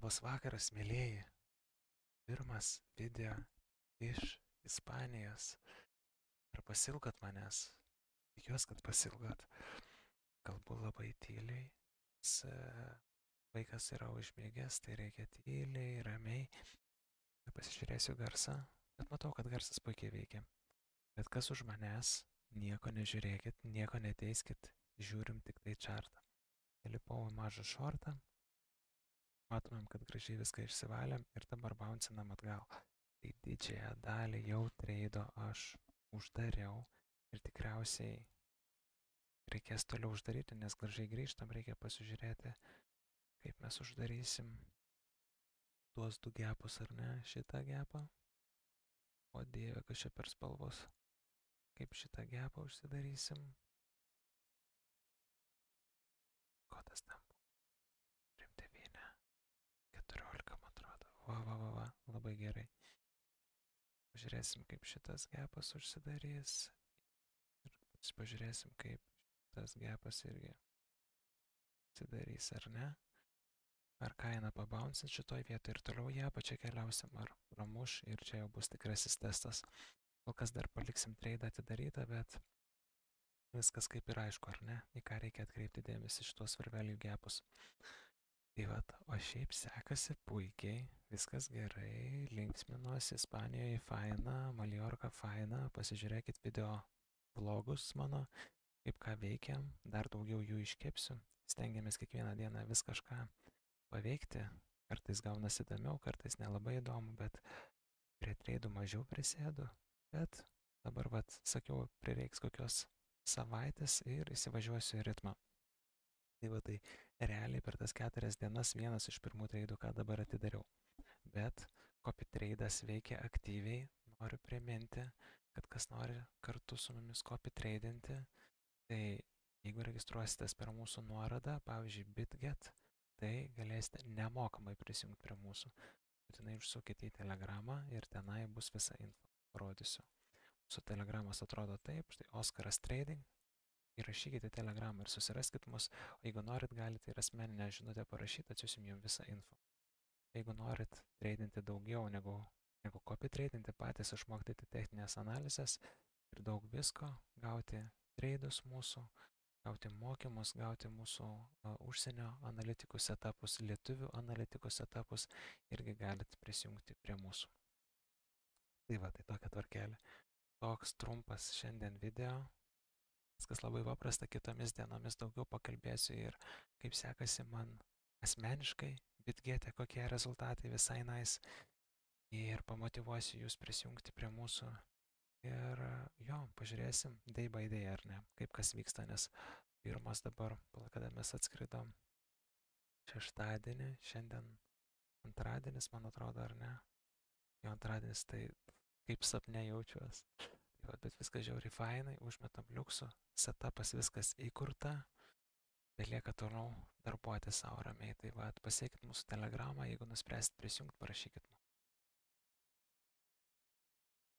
Labas vakaras, mėlyjeji. Pirmas video iš Ispanijos. Ar pasilgot manęs? Tikiuosi, kad pasilgot. Kalbu labai tyliai. Vaikas yra užmėgęs, tai reikia tyliai, ramiai. Pasižiūrėsiu garsą, bet matau, kad garsas puikiai veikia. Bet kas už manęs, nieko nežiūrėkit, nieko neteiskit, žiūrim tik tai čartą. Įlipau į mažą šortą. Matomėm, kad gražiai viską išsivalėm ir dabar bouncinam atgal. Tai didžiąją dalį jau treido aš uždariau ir tikriausiai reikės toliau uždaryti, nes gražiai grįžtam, reikia pasižiūrėti, kaip mes uždarysim tuos du gepus ar ne, šitą gepą. O dieve, kas čia per spalvos. Kaip šitą gepą užsidarysim. Kodas tam buvo. 14, man atrodo. Va, labai gerai. Pažiūrėsim, kaip šitas gepas užsidarys. Ir pažiūrėsim, kaip šitas gepas irgi užsidarys, ar ne. Ar kainą pabouncint šitoj vietoj ir toliau ją pačią keliausim, ar pramuš ir čia jau bus tikrasis testas. Kol kas dar paliksim treidą atidarytą, bet viskas kaip ir aišku, ar ne, į ką reikia atkreipti dėmesį šitos svarvelių gepus. Tai vat, o šiaip sekasi puikiai, viskas gerai, linksminuosi, Ispanijoje faina, Maliorka faina, pasižiūrėkit video vlogus mano, kaip ką veikiam, dar daugiau jų iškepsiu, stengiamės kiekvieną dieną vis kažką paveikti, kartais gaunasi įdomiau, kartais nelabai įdomu, bet prie treidų mažiau prisėdu, bet dabar vat, sakiau, prireiks kokios savaitės ir įsivažiuosiu į ritmą. Tai va, tai realiai per tas 4 dienas vienas iš pirmų treidų, ką dabar atidariau. Bet copy treidas veikia aktyviai, noriu priminti, kad kas nori kartu su mumis copy treidinti, tai jeigu registruositės per mūsų nuorodą, pavyzdžiui BitGet, tai galėsite nemokamai prisijungti prie mūsų. Būtinai užsukite į Telegramą ir tenai bus visa info, parodysiu. Mūsų Telegramas atrodo taip, štai Oskaras Trading. Įrašykite Telegramą ir susiraskit mus, o jeigu norit, galite ir asmeninę žinutę parašyti, atsiusim jums visą info. Jeigu norit treidinti daugiau negu copy treidinti, patys išmokti techninės analizės ir daug visko, gauti treidus mūsų, gauti mokymus, gauti mūsų užsienio analitikų setupus, lietuvių analitikų setupus, irgi galite prisijungti prie mūsų. Tai va, tai tokia tvarkelė. Toks trumpas šiandien video. Viskas labai paprasta, kitomis dienomis daugiau pakalbėsiu ir kaip sekasi man asmeniškai, BitGet'e kokie rezultatai visai nice ir pamotyvuosiu jūs prisijungti prie mūsų ir jo, pažiūrėsim day by day ar ne, kaip kas vyksta, nes pirmas dabar, kada mes atskridom šeštadienį, šiandien antradienis, man atrodo, ar ne, jo antradienis, tai kaip sapne jaučiuos. Bet viskas žiauriai fainai, užmetam liuksų, setupas viskas įkurta, belieka toliau darbuoti savo ramiai. Tai va, pasiekit mūsų Telegramą, jeigu nuspręsit prisijungti, parašykit